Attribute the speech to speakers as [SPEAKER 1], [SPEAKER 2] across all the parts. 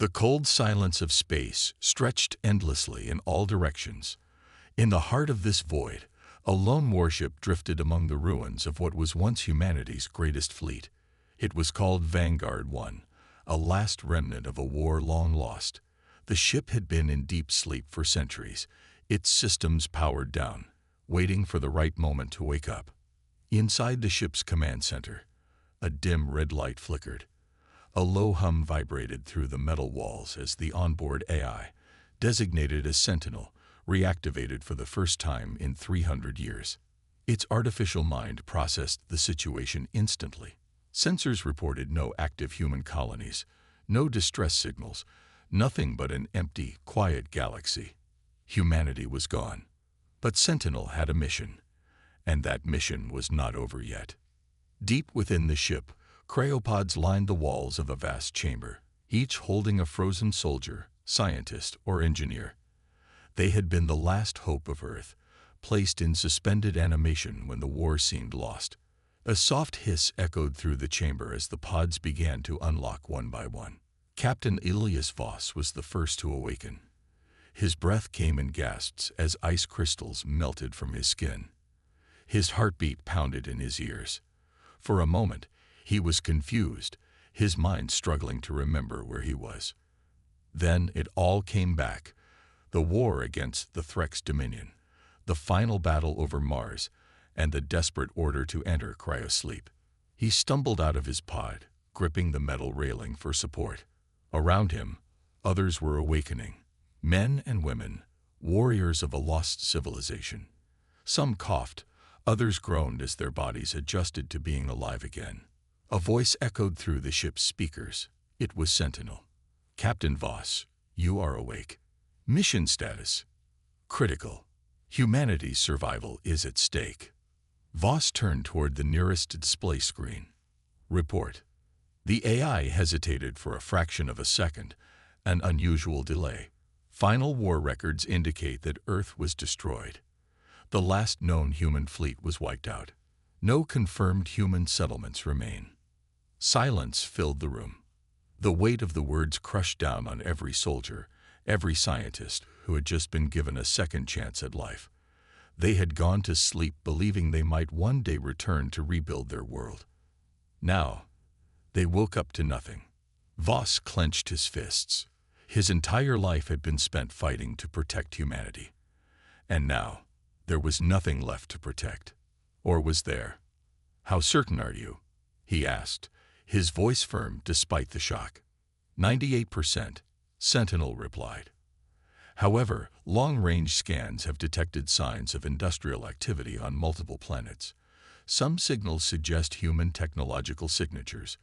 [SPEAKER 1] The cold silence of space stretched endlessly in all directions. In the heart of this void, a lone warship drifted among the ruins of what was once humanity's greatest fleet. It was called Vanguard 1, a last remnant of a war long lost. The ship had been in deep sleep for centuries, its systems powered down, waiting for the right moment to wake up. Inside the ship's command center, a dim red light flickered. A low hum vibrated through the metal walls as the onboard AI, designated as Sentinel, reactivated for the first time in 300 years. Its artificial mind processed the situation instantly. Sensors reported no active human colonies, no distress signals, nothing but an empty, quiet galaxy. Humanity was gone. But Sentinel had a mission, and that mission was not over yet. Deep within the ship, cryopods lined the walls of a vast chamber, each holding a frozen soldier, scientist, or engineer. They had been the last hope of Earth, placed in suspended animation when the war seemed lost. A soft hiss echoed through the chamber as the pods began to unlock one by one. Captain Elias Voss was the first to awaken. His breath came in gasps as ice crystals melted from his skin. His heartbeat pounded in his ears. For a moment, he was confused, his mind struggling to remember where he was. Then it all came back. The war against the Threx Dominion, the final battle over Mars, and the desperate order to enter cryosleep. He stumbled out of his pod, gripping the metal railing for support. Around him, others were awakening. Men and women, warriors of a lost civilization. Some coughed, others groaned as their bodies adjusted to being alive again. A voice echoed through the ship's speakers. It was Sentinel. "Captain Voss, you are awake. Mission status: critical. Humanity's survival is at stake." Voss turned toward the nearest display screen. "Report." The AI hesitated for a fraction of a second, an unusual delay. Final war records indicate that Earth was destroyed. The last known human fleet was wiped out. No confirmed human settlements remain. Silence filled the room. The weight of the words crushed down on every soldier, every scientist who had just been given a second chance at life. They had gone to sleep believing they might one day return to rebuild their world. Now, they woke up to nothing. Voss clenched his fists. His entire life had been spent fighting to protect humanity. And now, there was nothing left to protect. Or was there? "How certain are you?" he asked, his voice firm despite the shock. 98%, Sentinel replied. However, long-range scans have detected signs of industrial activity on multiple planets. Some signals suggest human technological signatures,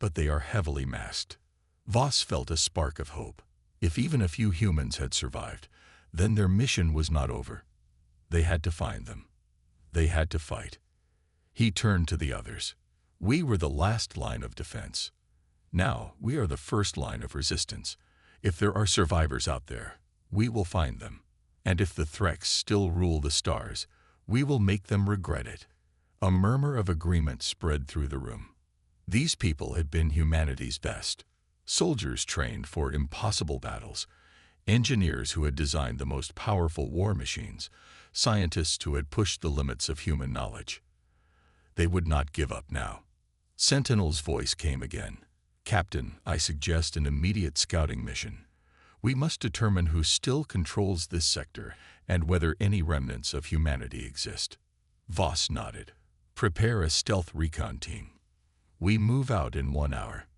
[SPEAKER 1] but they are heavily masked. Voss felt a spark of hope. If even a few humans had survived, then their mission was not over. They had to find them. They had to fight. He turned to the others. "We were the last line of defense. Now we are the first line of resistance. If there are survivors out there, we will find them. And if the Threx still rule the stars, we will make them regret it." A murmur of agreement spread through the room. These people had been humanity's best. Soldiers trained for impossible battles, engineers who had designed the most powerful war machines, scientists who had pushed the limits of human knowledge. They would not give up now. Sentinel's voice came again. "Captain, I suggest an immediate scouting mission. We must determine who still controls this sector and whether any remnants of humanity exist." Voss nodded. "Prepare a stealth recon team. We move out in 1 hour."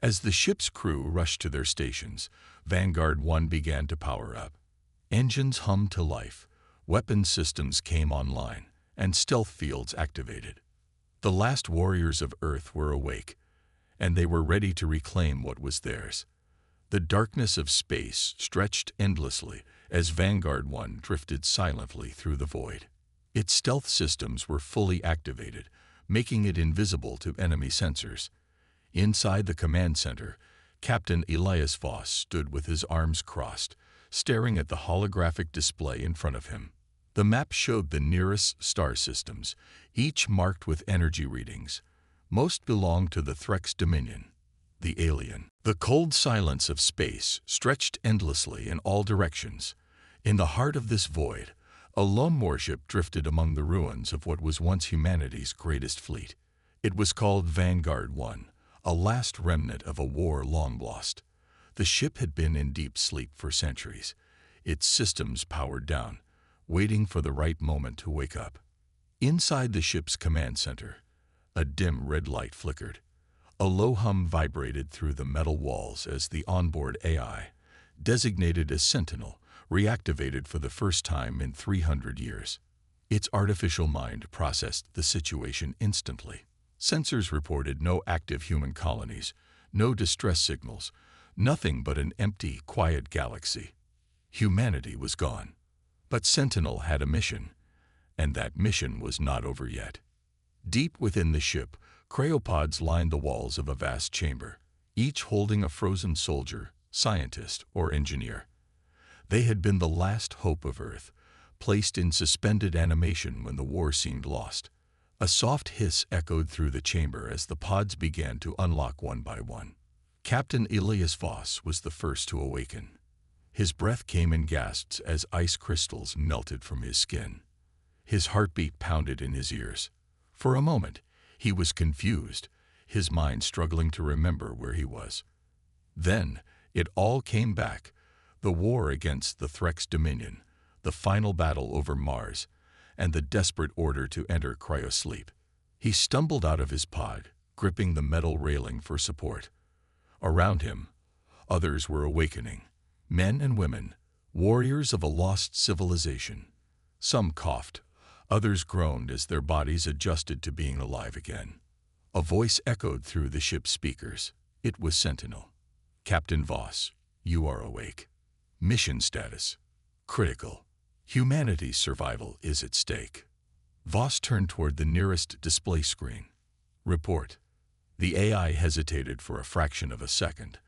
[SPEAKER 1] As the ship's crew rushed to their stations, Vanguard 1 began to power up. Engines hummed to life, weapons systems came online, and stealth fields activated. The last warriors of Earth were awake, and they were ready to reclaim what was theirs. The darkness of space stretched endlessly as Vanguard 1 drifted silently through the void. Its stealth systems were fully activated, making it invisible to enemy sensors. Inside the command center, Captain Elias Voss stood with his arms crossed, staring at the holographic display in front of him. The map showed the nearest star systems, each marked with energy readings. Most belonged to the Threx Dominion. the alien. The cold silence of space stretched endlessly in all directions. In the heart of this void, a lone warship drifted among the ruins of what was once humanity's greatest fleet. It was called Vanguard 1, a last remnant of a war long lost. The ship had been in deep sleep for centuries, its systems powered down, waiting for the right moment to wake up. Inside the ship's command center, a dim red light flickered. A low hum vibrated through the metal walls as the onboard AI, designated as Sentinel, reactivated for the first time in 300 years. Its artificial mind processed the situation instantly. Sensors reported no active human colonies, no distress signals, nothing but an empty, quiet galaxy. Humanity was gone. But Sentinel had a mission, and that mission was not over yet. Deep within the ship, cryopods lined the walls of a vast chamber, each holding a frozen soldier, scientist, or engineer. They had been the last hope of Earth, placed in suspended animation when the war seemed lost. A soft hiss echoed through the chamber as the pods began to unlock one by one. Captain Elias Voss was the first to awaken. His breath came in gasps as ice crystals melted from his skin. His heartbeat pounded in his ears. For a moment, he was confused, his mind struggling to remember where he was. Then, it all came back. The war against the Threx Dominion, the final battle over Mars, and the desperate order to enter cryosleep. He stumbled out of his pod, gripping the metal railing for support. Around him, others were awakening. Men and women, warriors of a lost civilization. Some coughed, others groaned as their bodies adjusted to being alive again. A voice echoed through the ship's speakers. It was Sentinel. "Captain Voss, you are awake. Mission status: critical. Humanity's survival is at stake." Voss turned toward the nearest display screen. "Report." The AI hesitated for a fraction of a second.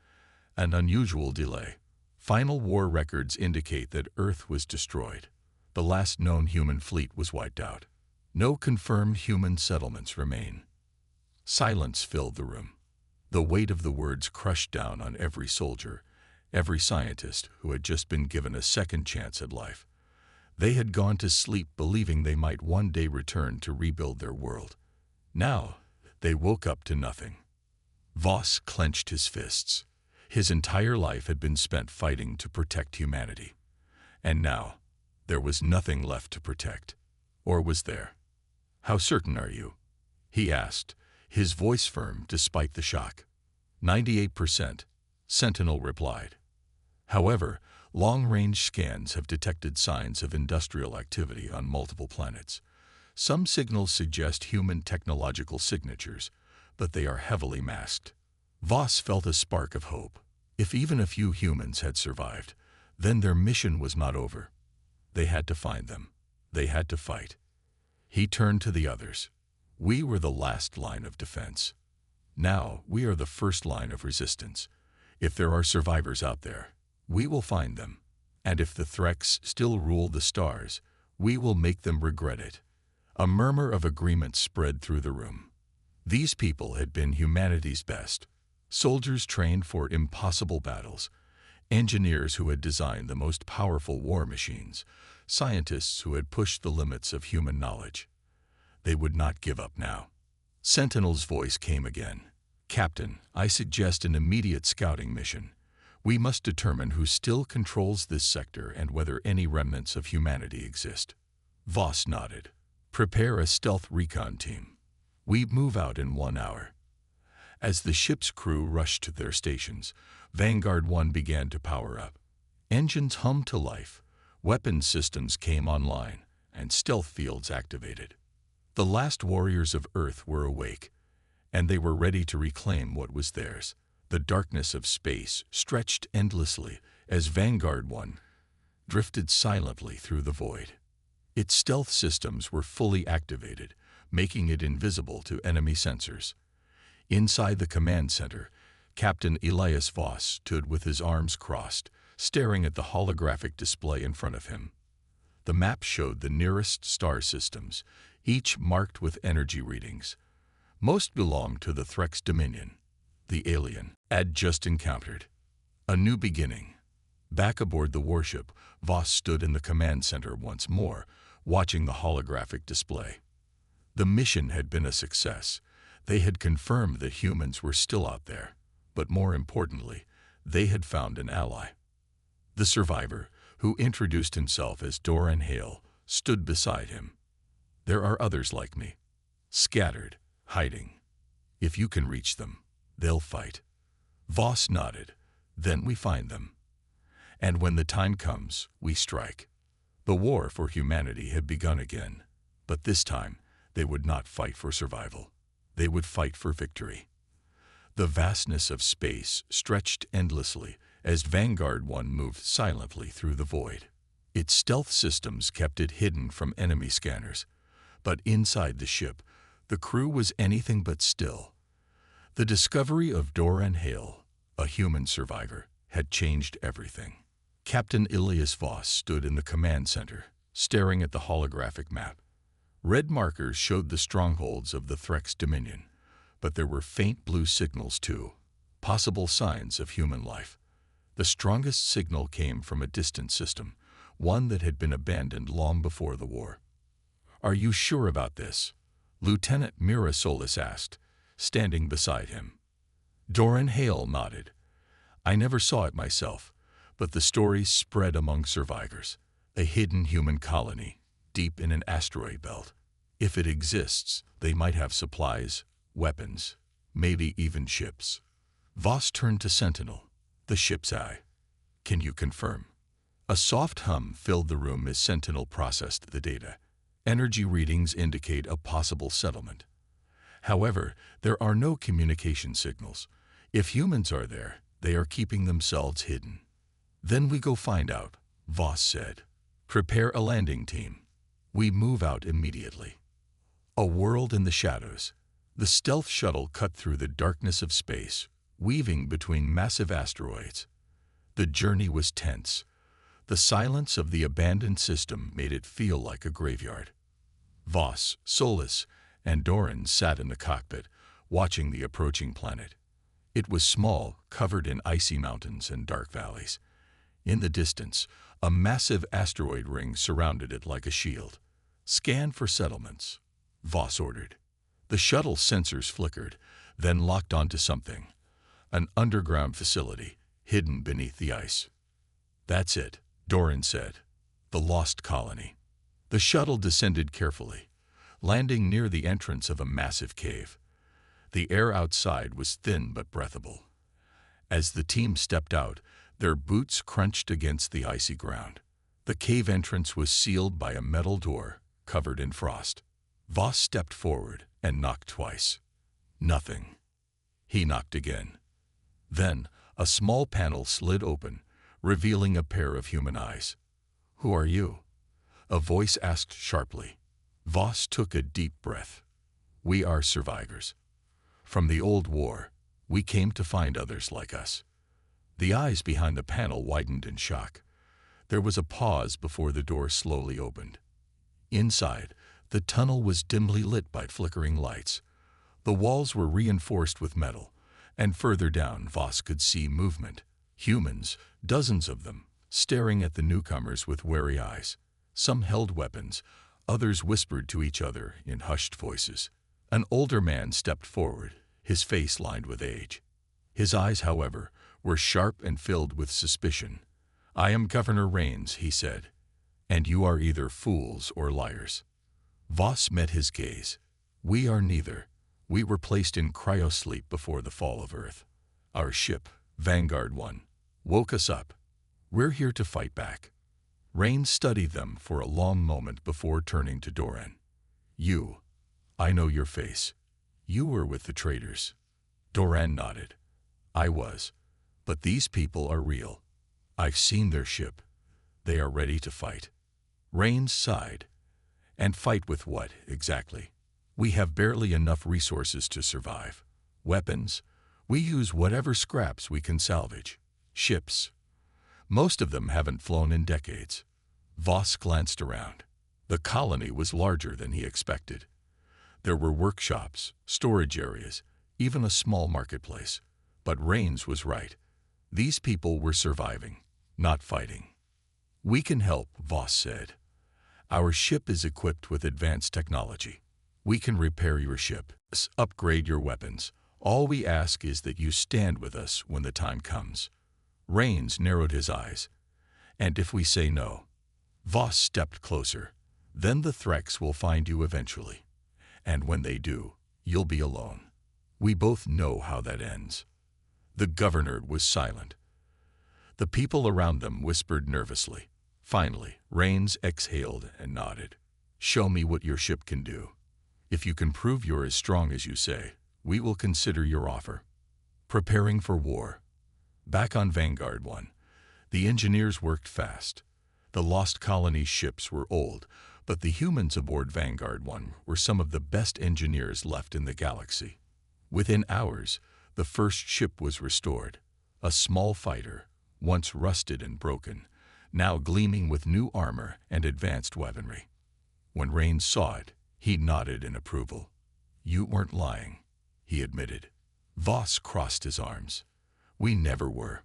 [SPEAKER 1] An unusual delay. Final war records indicate that Earth was destroyed. The last known human fleet was wiped out. No confirmed human settlements remain. Silence filled the room. The weight of the words crushed down on every soldier, every scientist who had just been given a second chance at life. They had gone to sleep believing they might one day return to rebuild their world. Now, they woke up to nothing. Voss clenched his fists. His entire life had been spent fighting to protect humanity. And now, there was nothing left to protect. Or was there? "How certain are you?" he asked, his voice firm despite the shock. 98%, Sentinel replied. However, long-range scans have detected signs of industrial activity on multiple planets. Some signals suggest human technological signatures, but they are heavily masked. Voss felt a spark of hope. If even a few humans had survived, then their mission was not over. They had to find them. They had to fight. He turned to the others. "We were the last line of defense. Now we are the first line of resistance. If there are survivors out there, we will find them. And if the Threx still rule the stars, we will make them regret it." A murmur of agreement spread through the room. These people had been humanity's best. Soldiers trained for impossible battles, engineers who had designed the most powerful war machines, scientists who had pushed the limits of human knowledge. They would not give up now. Sentinel's voice came again. "Captain, I suggest an immediate scouting mission. We must determine who still controls this sector and whether any remnants of humanity exist." Voss nodded. "Prepare a stealth recon team. We move out in 1 hour." As the ship's crew rushed to their stations, Vanguard 1 began to power up. Engines hummed to life, weapons systems came online, and stealth fields activated. The last warriors of Earth were awake, and they were ready to reclaim what was theirs. The darkness of space stretched endlessly as Vanguard 1 drifted silently through the void. Its stealth systems were fully activated, making it invisible to enemy sensors. Inside the command center, Captain Elias Voss stood with his arms crossed, staring at the holographic display in front of him. The map showed the nearest star systems, each marked with energy readings. Most belonged to the Threx Dominion. the alien had just encountered. A new beginning. Back aboard the warship, Voss stood in the command center once more, watching the holographic display. The mission had been a success. They had confirmed that humans were still out there, but more importantly, they had found an ally. The survivor, who introduced himself as Doran Hale, stood beside him. There are others like me, scattered, hiding. If you can reach them, they'll fight. Voss nodded. Then we find them. And when the time comes, we strike. The war for humanity had begun again, but this time they would not fight for survival. They would fight for victory. The vastness of space stretched endlessly as Vanguard 1 moved silently through the void. Its stealth systems kept it hidden from enemy scanners, but inside the ship, the crew was anything but still. The discovery of Doran Hale, a human survivor, had changed everything. Captain Ilias Voss stood in the command center, staring at the holographic map. Red markers showed the strongholds of the Threx Dominion, but there were faint blue signals too, possible signs of human life. The strongest signal came from a distant system, one that had been abandoned long before the war. "Are you sure about this?" Lieutenant Mira Solis asked, standing beside him. Doran Hale nodded. "I never saw it myself, but the stories spread among survivors. A hidden human colony, deep in an asteroid belt. If it exists, they might have supplies, weapons, maybe even ships." Voss turned to Sentinel, the ship's eye. "Can you confirm?" A soft hum filled the room as Sentinel processed the data. Energy readings indicate a possible settlement. However, there are no communication signals. If humans are there, they are keeping themselves hidden. "Then we go find out," Voss said. "Prepare a landing team. We move out immediately." A world in the shadows. The stealth shuttle cut through the darkness of space, weaving between massive asteroids. The journey was tense. The silence of the abandoned system made it feel like a graveyard. Voss, Solis, and Doran sat in the cockpit, watching the approaching planet. It was small, covered in icy mountains and dark valleys. In the distance, a massive asteroid ring surrounded it like a shield. "Scan for settlements," Voss ordered. The shuttle's sensors flickered, then locked onto something. An underground facility, hidden beneath the ice. "That's it," Doran said. "The lost colony." The shuttle descended carefully, landing near the entrance of a massive cave. The air outside was thin but breathable. As the team stepped out, their boots crunched against the icy ground. The cave entrance was sealed by a metal door, covered in frost. Voss stepped forward and knocked twice. Nothing. He knocked again. Then a small panel slid open, revealing a pair of human eyes. "Who are you?" a voice asked sharply. Voss took a deep breath. "We are survivors. From the old war, we came to find others like us." The eyes behind the panel widened in shock. There was a pause before the door slowly opened. Inside, the tunnel was dimly lit by flickering lights. The walls were reinforced with metal, and further down Voss could see movement. Humans, dozens of them, staring at the newcomers with wary eyes. Some held weapons, others whispered to each other in hushed voices. An older man stepped forward, his face lined with age. His eyes, however, were sharp and filled with suspicion. "I am Governor Rains," he said, "and you are either fools or liars." Voss met his gaze. "We are neither. We were placed in cryosleep before the fall of Earth. Our ship, Vanguard 1, woke us up. We're here to fight back." Rains studied them for a long moment before turning to Doran. I know your face. You were with the traitors." Doran nodded. "I was. But these people are real. I've seen their ship. They are ready to fight." Rains sighed. "And fight with what, exactly? We have barely enough resources to survive. Weapons? We use whatever scraps we can salvage. Ships? Most of them haven't flown in decades." Voss glanced around. The colony was larger than he expected. There were workshops, storage areas, even a small marketplace. But Rains was right. These people were surviving, not fighting. "We can help," Voss said. "Our ship is equipped with advanced technology. We can repair your ship, upgrade your weapons. All we ask is that you stand with us when the time comes." Rains narrowed his eyes. "And if we say no?" Voss stepped closer. "Then the Threx will find you eventually. And when they do, you'll be alone. We both know how that ends." The governor was silent. The people around them whispered nervously. Finally, Rains exhaled and nodded. "Show me what your ship can do. If you can prove you're as strong as you say, we will consider your offer." Preparing for war. Back on Vanguard 1, the engineers worked fast. The Lost Colony's ships were old, but the humans aboard Vanguard 1 were some of the best engineers left in the galaxy. Within hours, the first ship was restored, a small fighter, once rusted and broken, now gleaming with new armor and advanced weaponry. When Rains saw it, he nodded in approval. "You weren't lying," he admitted. Voss crossed his arms. "We never were."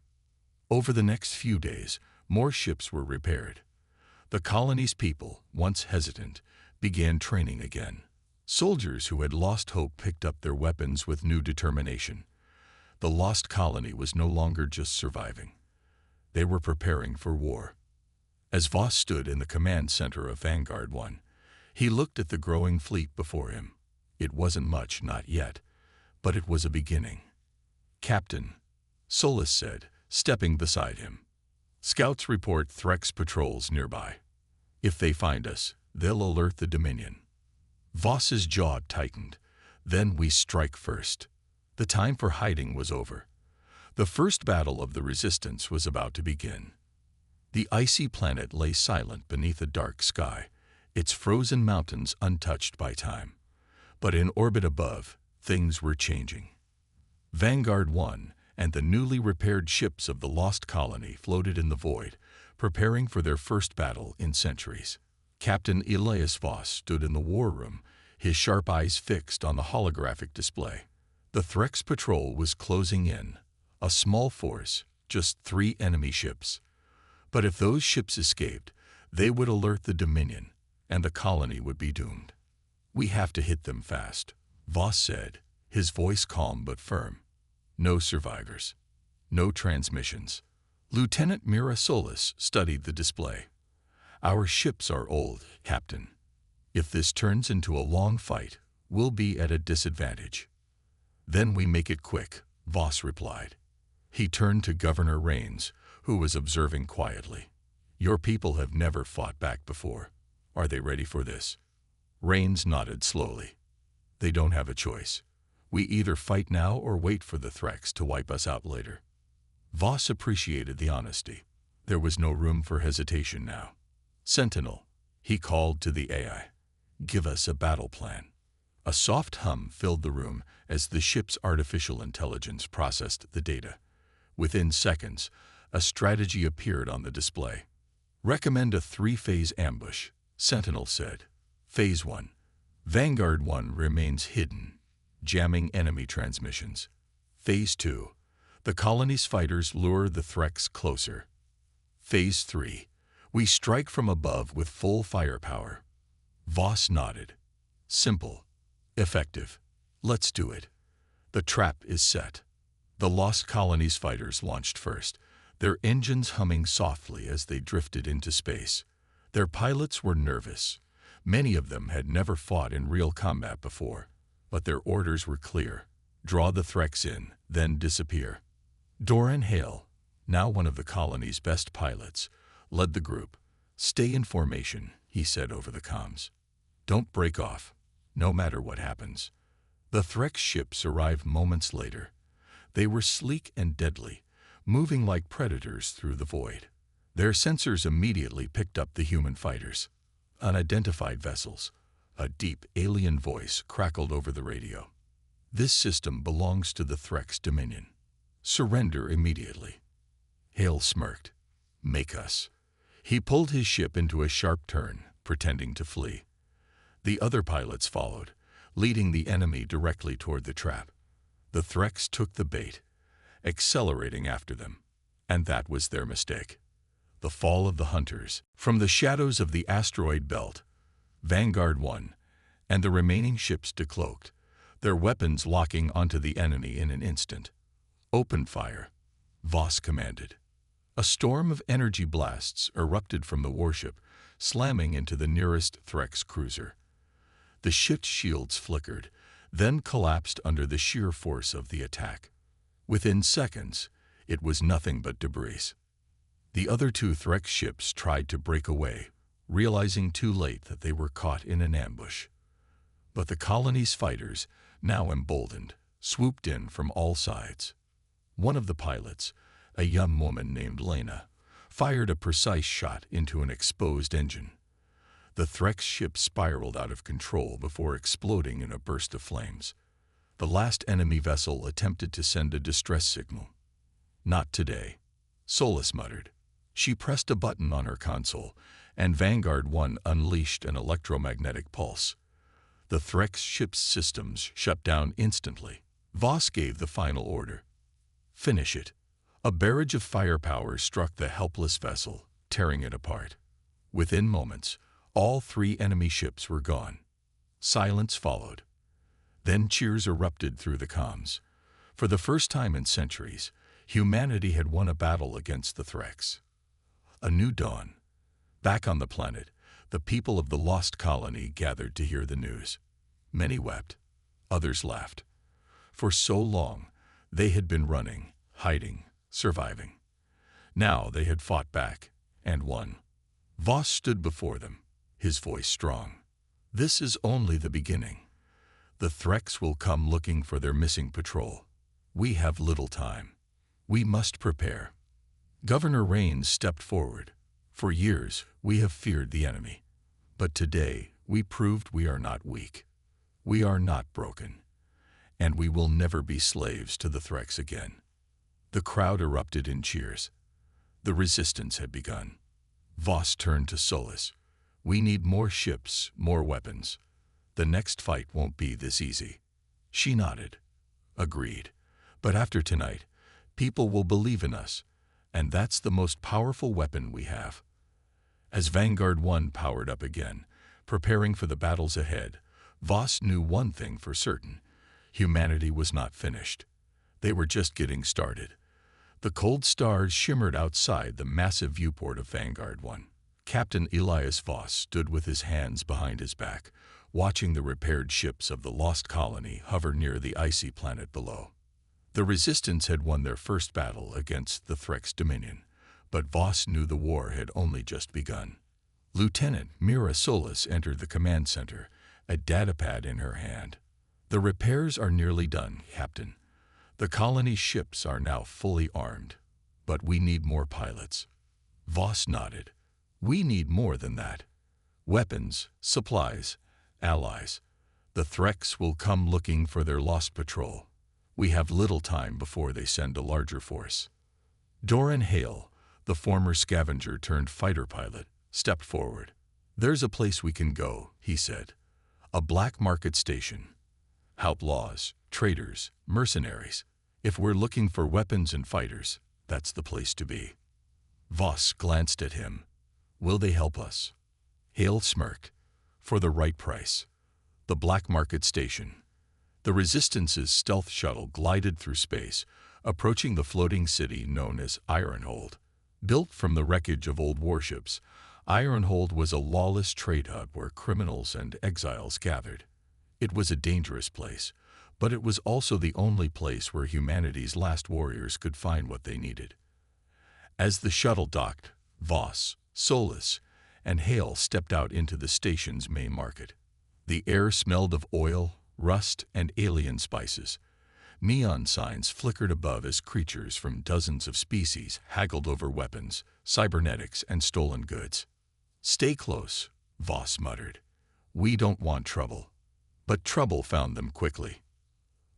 [SPEAKER 1] Over the next few days, more ships were repaired. The colony's people, once hesitant, began training again. Soldiers who had lost hope picked up their weapons with new determination. The Lost Colony was no longer just surviving. They were preparing for war. As Voss stood in the command center of Vanguard 1, he looked at the growing fleet before him. It wasn't much, not yet, but it was a beginning. "Captain," Solus said, stepping beside him. "Scouts report Threx patrols nearby. If they find us, they'll alert the Dominion." Voss's jaw tightened. "Then we strike first." The time for hiding was over. The first battle of the Resistance was about to begin. The icy planet lay silent beneath a dark sky, its frozen mountains untouched by time. But in orbit above, things were changing. Vanguard 1 and the newly repaired ships of the Lost Colony floated in the void, preparing for their first battle in centuries. Captain Elias Voss stood in the war room, his sharp eyes fixed on the holographic display. The Threx patrol was closing in, a small force, just 3 enemy ships. But if those ships escaped, they would alert the Dominion, and the colony would be doomed. "We have to hit them fast," Voss said, his voice calm but firm. "No survivors. No transmissions." Lieutenant Mira Solus studied the display. "Our ships are old, Captain. If this turns into a long fight, we'll be at a disadvantage." "Then we make it quick," Voss replied. He turned to Governor Rains, who was observing quietly. "Your people have never fought back before. Are they ready for this?" Rains nodded slowly. "They don't have a choice. We either fight now or wait for the Threx to wipe us out later." Voss appreciated the honesty. There was no room for hesitation now. "Sentinel," he called to the AI, "give us a battle plan." A soft hum filled the room as the ship's artificial intelligence processed the data. Within seconds, a strategy appeared on the display. "Recommend a 3-phase ambush," Sentinel said. "Phase 1. Vanguard 1 remains hidden, jamming enemy transmissions. Phase 2. The colony's fighters lure the Threx closer. Phase 3. We strike from above with full firepower." Voss nodded. "Simple. Effective. Let's do it." The trap is set. The Lost Colony's fighters launched first, their engines humming softly as they drifted into space. Their pilots were nervous. Many of them had never fought in real combat before, but their orders were clear. Draw the Threx in, then disappear. Doran Hale, now one of the colony's best pilots, led the group. "Stay in formation," he said over the comms. "Don't break off, no matter what happens." The Threx ships arrived moments later. They were sleek and deadly, moving like predators through the void. Their sensors immediately picked up the human fighters. "Unidentified vessels," a deep alien voice crackled over the radio. "This system belongs to the Threx Dominion. Surrender immediately." Hale smirked. "Make us." He pulled his ship into a sharp turn, pretending to flee. The other pilots followed, leading the enemy directly toward the trap. The Threx took the bait. accelerating after them. And that was their mistake. The fall of the hunters. From the shadows of the asteroid belt, Vanguard 1 and the remaining ships decloaked, their weapons locking onto the enemy in an instant. "Open fire," Voss commanded. A storm of energy blasts erupted from the warship, slamming into the nearest Threx cruiser. The ship's shields flickered, then collapsed under the sheer force of the attack. Within seconds, it was nothing but debris. The other two Threx ships tried to break away, realizing too late that they were caught in an ambush. But the colony's fighters, now emboldened, swooped in from all sides. One of the pilots, a young woman named Lena, fired a precise shot into an exposed engine. The Threx ship spiraled out of control before exploding in a burst of flames. The last enemy vessel attempted to send a distress signal. "Not today," Solus muttered. She pressed a button on her console, and Vanguard 1 unleashed an electromagnetic pulse. The Threx ship's systems shut down instantly. Voss gave the final order. "Finish it." A barrage of firepower struck the helpless vessel, tearing it apart. Within moments, all three enemy ships were gone. Silence followed. Then cheers erupted through the comms. For the first time in centuries, humanity had won a battle against the Threx. A new dawn. Back on the planet, the people of the lost colony gathered to hear the news. Many wept. Others laughed. For so long, they had been running, hiding, surviving. Now they had fought back, and won. Voss stood before them, his voice strong. "This is only the beginning. The Threx will come looking for their missing patrol. We have little time. We must prepare." Governor Rains stepped forward. "For years, we have feared the enemy. But today, we proved we are not weak. We are not broken. And we will never be slaves to the Threx again." The crowd erupted in cheers. The resistance had begun. Voss turned to Solus. "We need more ships, more weapons. The next fight won't be this easy." She nodded. "Agreed. But after tonight, people will believe in us, and that's the most powerful weapon we have." As Vanguard 1 powered up again, preparing for the battles ahead, Voss knew one thing for certain. Humanity was not finished. They were just getting started. The cold stars shimmered outside the massive viewport of Vanguard 1. Captain Elias Voss stood with his hands behind his back, watching the repaired ships of the lost colony hover near the icy planet below. The Resistance had won their first battle against the Threx Dominion, but Voss knew the war had only just begun. Lieutenant Mira Solus entered the command center, a datapad in her hand. "The repairs are nearly done, Captain. The colony ships are now fully armed, but we need more pilots." Voss nodded. "We need more than that. Weapons, supplies, allies. The Threx will come looking for their lost patrol. We have little time before they send a larger force." Doran Hale, the former scavenger turned fighter pilot, stepped forward. "There's a place we can go," he said. "A black market station. Outlaws, traders, mercenaries. If we're looking for weapons and fighters, that's the place to be." Voss glanced at him. "Will they help us?" Hale smirked. "For the right price." The black market station. The Resistance's stealth shuttle glided through space, approaching the floating city known as Ironhold. Built from the wreckage of old warships, Ironhold was a lawless trade hub where criminals and exiles gathered. It was a dangerous place, but it was also the only place where humanity's last warriors could find what they needed. As the shuttle docked, Voss, Solus, and Hale stepped out into the station's main market. The air smelled of oil, rust, and alien spices. Neon signs flickered above as creatures from dozens of species haggled over weapons, cybernetics, and stolen goods. "Stay close," Voss muttered. "We don't want trouble." But trouble found them quickly.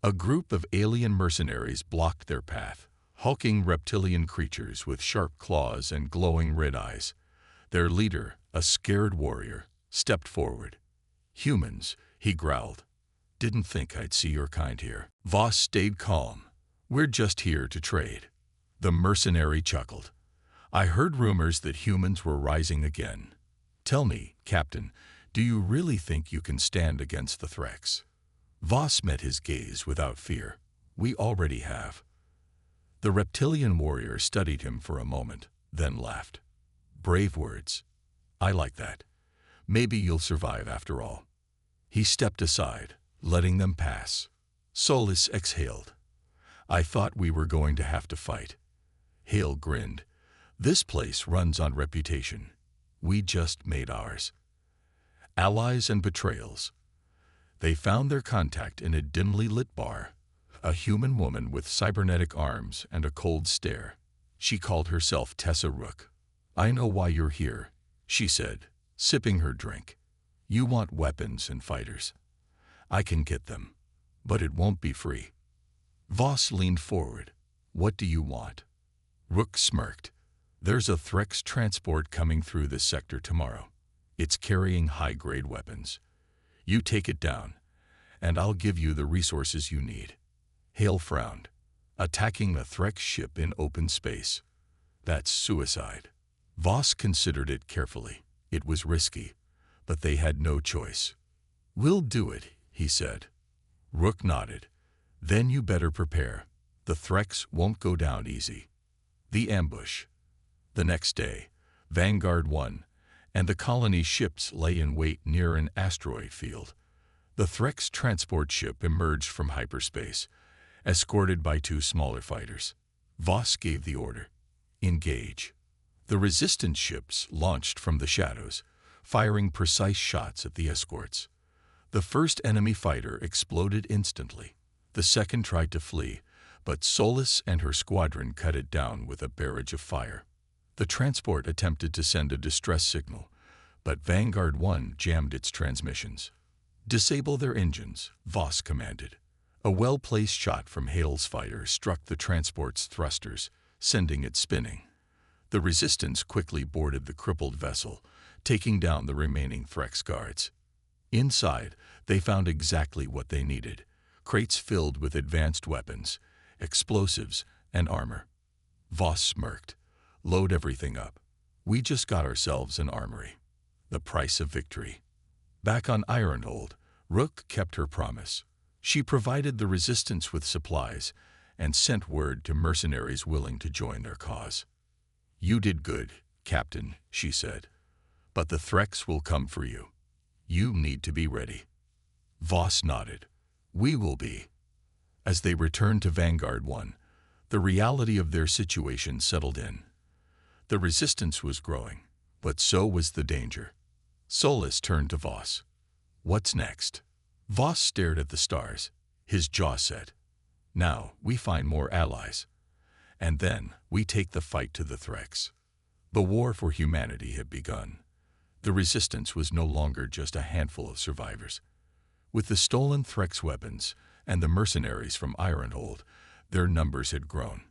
[SPEAKER 1] A group of alien mercenaries blocked their path, hulking reptilian creatures with sharp claws and glowing red eyes. Their leader, a scared warrior, stepped forward. "Humans," he growled. "Didn't think I'd see your kind here." Voss stayed calm. We're just here to trade. The mercenary chuckled. I heard rumors that humans were rising again. Tell me, Captain, do you really think you can stand against the Threx? Voss met his gaze without fear. We already have. The reptilian warrior studied him for a moment, then laughed. Brave words. I like that. Maybe you'll survive after all. He stepped aside, letting them pass. Solus exhaled. I thought we were going to have to fight. Hale grinned. This place runs on reputation. We just made ours. Allies and betrayals. They found their contact in a dimly lit bar, a human woman with cybernetic arms and a cold stare. She called herself Tessa Rook. I know why you're here, she said, sipping her drink. You want weapons and fighters. I can get them, but it won't be free. Voss leaned forward. What do you want? Rook smirked. There's a Threx transport coming through this sector tomorrow. It's carrying high-grade weapons. You take it down, and I'll give you the resources you need. Hale frowned. Attacking a Threx ship in open space. That's suicide. Voss considered it carefully. It was risky, but they had no choice. We'll do it, he said. Rook nodded. Then you better prepare. The Threx won't go down easy. The ambush. The next day, Vanguard 1 and the colony ships lay in wait near an asteroid field. The Threx transport ship emerged from hyperspace, escorted by 2 smaller fighters. Voss gave the order. Engage. The resistance ships launched from the shadows, firing precise shots at the escorts. The first enemy fighter exploded instantly. The second tried to flee, but Solus and her squadron cut it down with a barrage of fire. The transport attempted to send a distress signal, but Vanguard 1 jammed its transmissions. Disable their engines, Voss commanded. A well-placed shot from Hale's fighter struck the transport's thrusters, sending it spinning. The resistance quickly boarded the crippled vessel, taking down the remaining Threx guards. Inside, they found exactly what they needed: crates filled with advanced weapons, explosives, and armor. Voss smirked. Load everything up. We just got ourselves an armory. The price of victory. Back on Ironhold, Rook kept her promise. She provided the resistance with supplies and sent word to mercenaries willing to join their cause. You did good, Captain, she said. But the Threx will come for you. You need to be ready. Voss nodded. We will be. As they returned to Vanguard 1, the reality of their situation settled in. The resistance was growing, but so was the danger. Solus turned to Voss. What's next? Voss stared at the stars, his jaw set. Now we find more allies. And then we take the fight to the Threx. The war for humanity had begun. The resistance was no longer just a handful of survivors. With the stolen Threx weapons and the mercenaries from Ironhold, their numbers had grown.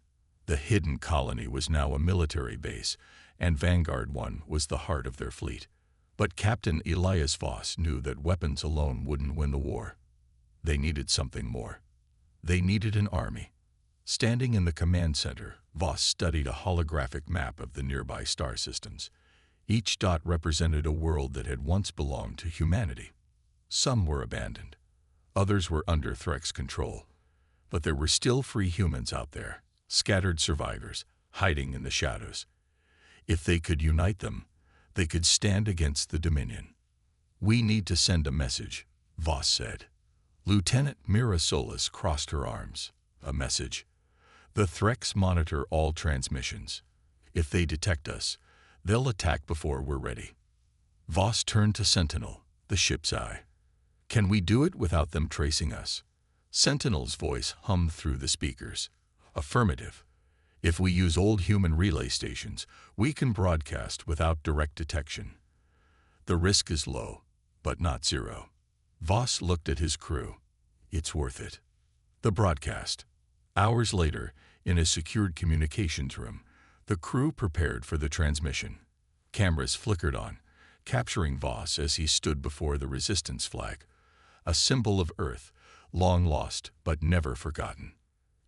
[SPEAKER 1] The hidden colony was now a military base, and Vanguard 1 was the heart of their fleet. But Captain Elias Voss knew that weapons alone wouldn't win the war. They needed something more. They needed an army. Standing in the command center, Voss studied a holographic map of the nearby star systems. Each dot represented a world that had once belonged to humanity. Some were abandoned. Others were under Threx control. But there were still free humans out there, scattered survivors, hiding in the shadows. If they could unite them, they could stand against the Dominion. We need to send a message, Voss said. Lieutenant Mira Solus crossed her arms. A message. The Threx monitor all transmissions. If they detect us, they'll attack before we're ready. Voss turned to Sentinel, the ship's eye. Can we do it without them tracing us? Sentinel's voice hummed through the speakers. Affirmative. If we use old human relay stations, we can broadcast without direct detection. The risk is low, but not zero. Voss looked at his crew. It's worth it. The broadcast. Hours later, in a secured communications room, the crew prepared for the transmission. Cameras flickered on, capturing Voss as he stood before the resistance flag, a symbol of Earth, long lost but never forgotten.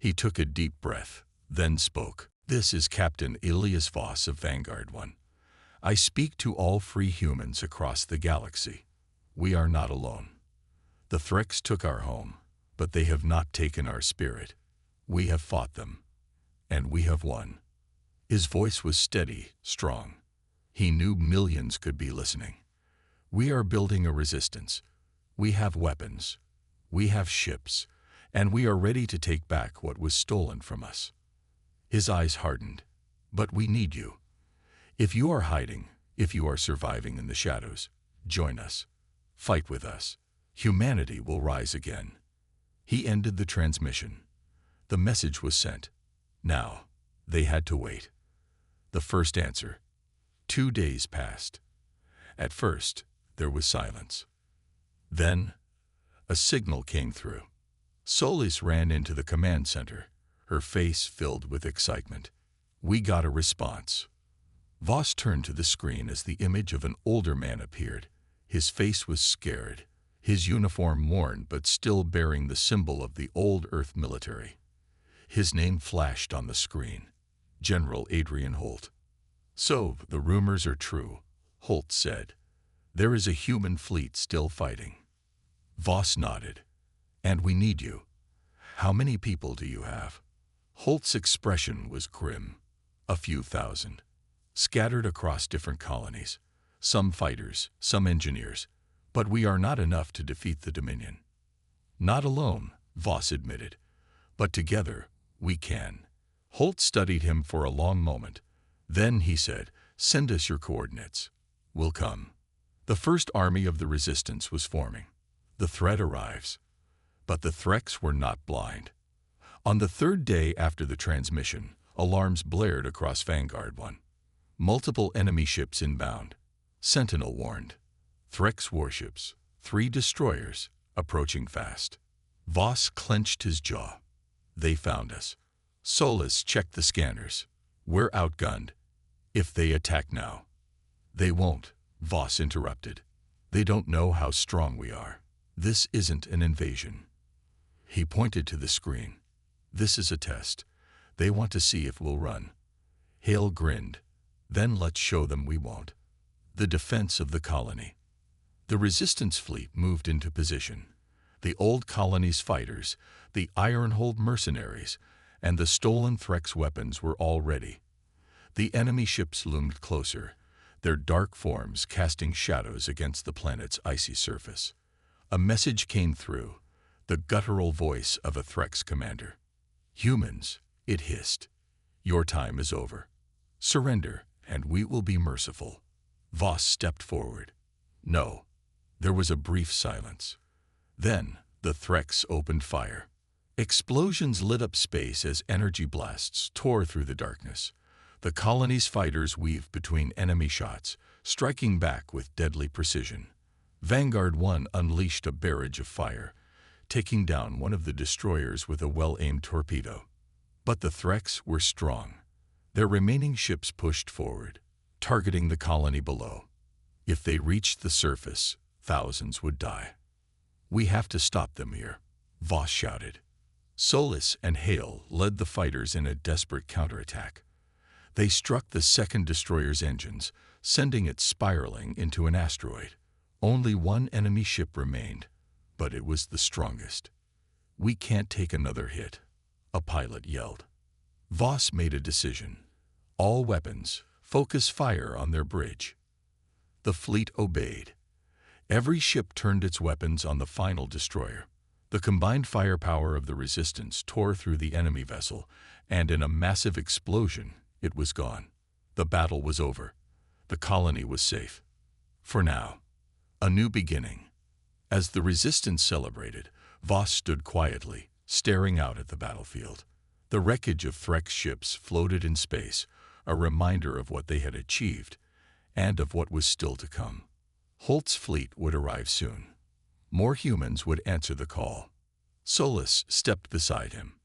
[SPEAKER 1] He took a deep breath, then spoke. "This is Captain Elias Voss of Vanguard 1. I speak to all free humans across the galaxy. We are not alone. The Threx took our home, but they have not taken our spirit. We have fought them, and we have won." His voice was steady, strong. He knew millions could be listening. "We are building a resistance. We have weapons. We have ships, and we are ready to take back what was stolen from us." His eyes hardened. "But we need you. If you are hiding, if you are surviving in the shadows, join us. Fight with us. Humanity will rise again." He ended the transmission. The message was sent. Now, they had to wait. The first answer. 2 days passed. At first, there was silence. Then, a signal came through. Solis ran into the command center, her face filled with excitement. "We got a response." Voss turned to the screen as the image of an older man appeared. His face was scared, his uniform worn but still bearing the symbol of the old Earth military. His name flashed on the screen. General Adrian Holt. "So, the rumors are true," Holt said. "There is a human fleet still fighting." Voss nodded. "And we need you. How many people do you have?" Holt's expression was grim. "A few thousand. Scattered across different colonies. Some fighters, some engineers. But we are not enough to defeat the Dominion." "Not alone," Voss admitted. "But together, we can." Holt studied him for a long moment. Then he said, "Send us your coordinates. We'll come." The first army of the resistance was forming. The threat arrives. But the Threx were not blind. On the third day after the transmission, alarms blared across Vanguard 1. Multiple enemy ships inbound. Sentinel warned. Threx warships, 3 destroyers, approaching fast. Voss clenched his jaw. "They found us." Solis checked the scanners. "We're outgunned. If they attack now." "They won't," Voss interrupted. "They don't know how strong we are. This isn't an invasion." He pointed to the screen. "This is a test. They want to see if we'll run." Hale grinned. "Then let's show them we won't." The defense of the colony. The resistance fleet moved into position. The old colony's fighters, the Ironhold mercenaries, and the stolen Threx weapons were all ready. The enemy ships loomed closer, their dark forms casting shadows against the planet's icy surface. A message came through, the guttural voice of a Threx commander. "Humans," it hissed, "your time is over. Surrender, and we will be merciful." Voss stepped forward. "No." There was a brief silence. Then, the Threx opened fire. Explosions lit up space as energy blasts tore through the darkness. The colony's fighters weaved between enemy shots, striking back with deadly precision. Vanguard 1 unleashed a barrage of fire, taking down one of the destroyers with a well-aimed torpedo. But the Threx were strong. Their remaining ships pushed forward, targeting the colony below. If they reached the surface, thousands would die. "We have to stop them here," Voss shouted. Solis and Hale led the fighters in a desperate counterattack. They struck the second destroyer's engines, sending it spiraling into an asteroid. Only one enemy ship remained, but it was the strongest. "We can't take another hit," a pilot yelled. Voss made a decision. "All weapons, focus fire on their bridge." The fleet obeyed. Every ship turned its weapons on the final destroyer. The combined firepower of the resistance tore through the enemy vessel, and in a massive explosion, it was gone. The battle was over. The colony was safe. For now. A new beginning. As the resistance celebrated, Voss stood quietly, staring out at the battlefield. The wreckage of Threx ships floated in space, a reminder of what they had achieved, and of what was still to come. Holt's fleet would arrive soon. More humans would answer the call. Solis stepped beside him.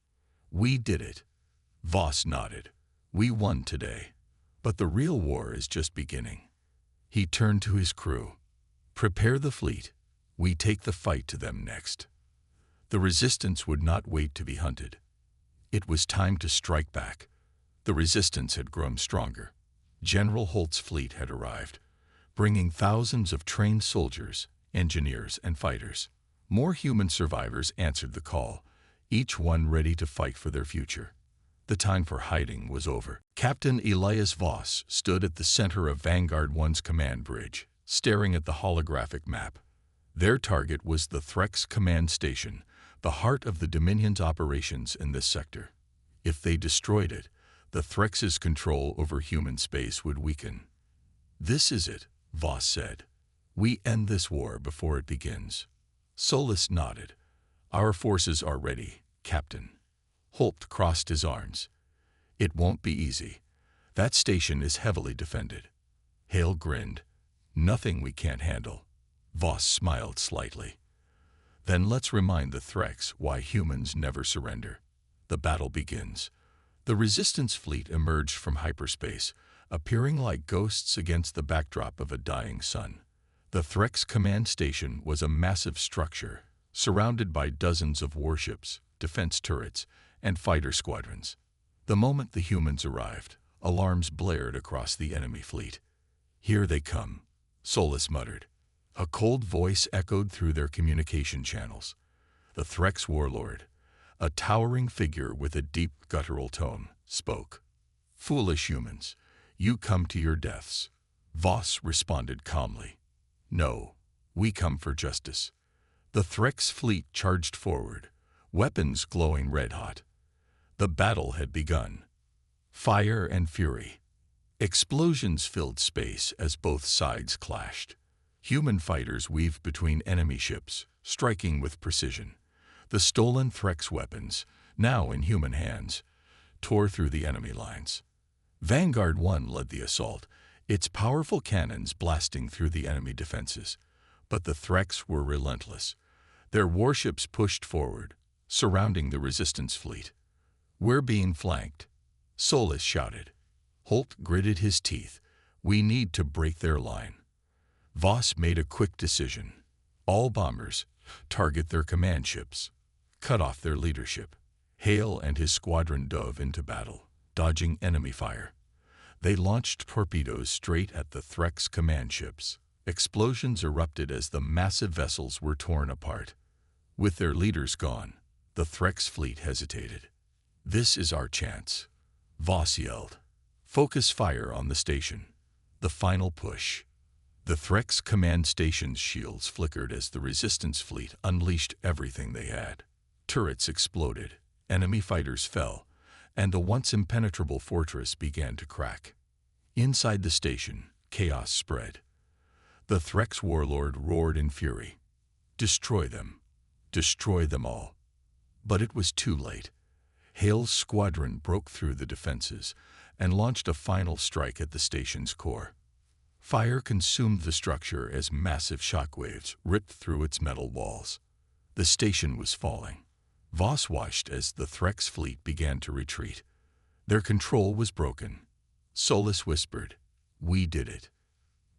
[SPEAKER 1] "We did it." Voss nodded. "We won today. But the real war is just beginning." He turned to his crew. "Prepare the fleet. We take the fight to them next." The resistance would not wait to be hunted. It was time to strike back. The resistance had grown stronger. General Holt's fleet had arrived, bringing thousands of trained soldiers, engineers, and fighters. More human survivors answered the call, each one ready to fight for their future. The time for hiding was over. Captain Elias Voss stood at the center of Vanguard 1's command bridge, staring at the holographic map. Their target was the Threx command station, the heart of the Dominion's operations in this sector. If they destroyed it, the Threx's control over human space would weaken. "This is it," Voss said. "We end this war before it begins." Solis nodded. "Our forces are ready, Captain." Holt crossed his arms. "It won't be easy. That station is heavily defended." Hale grinned. "Nothing we can't handle." Voss smiled slightly. "Then let's remind the Threx why humans never surrender." The battle begins. The Resistance fleet emerged from hyperspace, appearing like ghosts against the backdrop of a dying sun. The Threx command station was a massive structure, surrounded by dozens of warships, defense turrets, and fighter squadrons. The moment the humans arrived, alarms blared across the enemy fleet. "Here they come," Solis muttered. A cold voice echoed through their communication channels. The Threx warlord, a towering figure with a deep guttural tone, spoke. "Foolish humans, you come to your deaths." Voss responded calmly. "No, we come for justice." The Threx fleet charged forward, weapons glowing red-hot. The battle had begun. Fire and fury. Explosions filled space as both sides clashed. Human fighters weaved between enemy ships, striking with precision. The stolen Threx weapons, now in human hands, tore through the enemy lines. Vanguard 1 led the assault, its powerful cannons blasting through the enemy defenses. But the Threx were relentless. Their warships pushed forward, surrounding the Resistance fleet. "We're being flanked," Solis shouted. Holt gritted his teeth. "We need to break their line." Voss made a quick decision. All bombers, target their command ships. Cut off their leadership. Hale and his squadron dove into battle, dodging enemy fire. They launched torpedoes straight at the Threx command ships. Explosions erupted as the massive vessels were torn apart. With their leaders gone, the Threx fleet hesitated. "This is our chance," Voss yelled. "Focus fire on the station." The final push. The Threx command station's shields flickered as the Resistance fleet unleashed everything they had. Turrets exploded, enemy fighters fell, and the once impenetrable fortress began to crack. Inside the station, chaos spread. The Threx warlord roared in fury. "Destroy them. Destroy them all." But it was too late. Hale's squadron broke through the defenses and launched a final strike at the station's core. Fire consumed the structure as massive shockwaves ripped through its metal walls. The station was falling. Voss watched as the Threx fleet began to retreat. Their control was broken. Solis whispered, "We did it."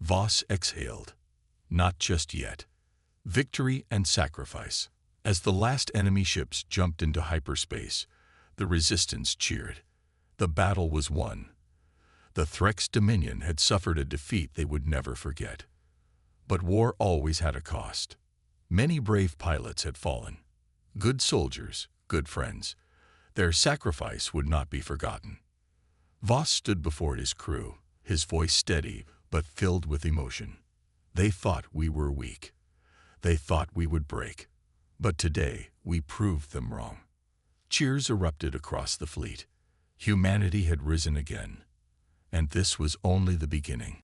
[SPEAKER 1] Voss exhaled. "Not just yet." Victory and sacrifice. As the last enemy ships jumped into hyperspace, the Resistance cheered. The battle was won. The Threx Dominion had suffered a defeat they would never forget. But war always had a cost. Many brave pilots had fallen. Good soldiers, good friends. Their sacrifice would not be forgotten. Voss stood before his crew, his voice steady but filled with emotion. "They thought we were weak. They thought we would break. But today we proved them wrong." Cheers erupted across the fleet. Humanity had risen again. And this was only the beginning.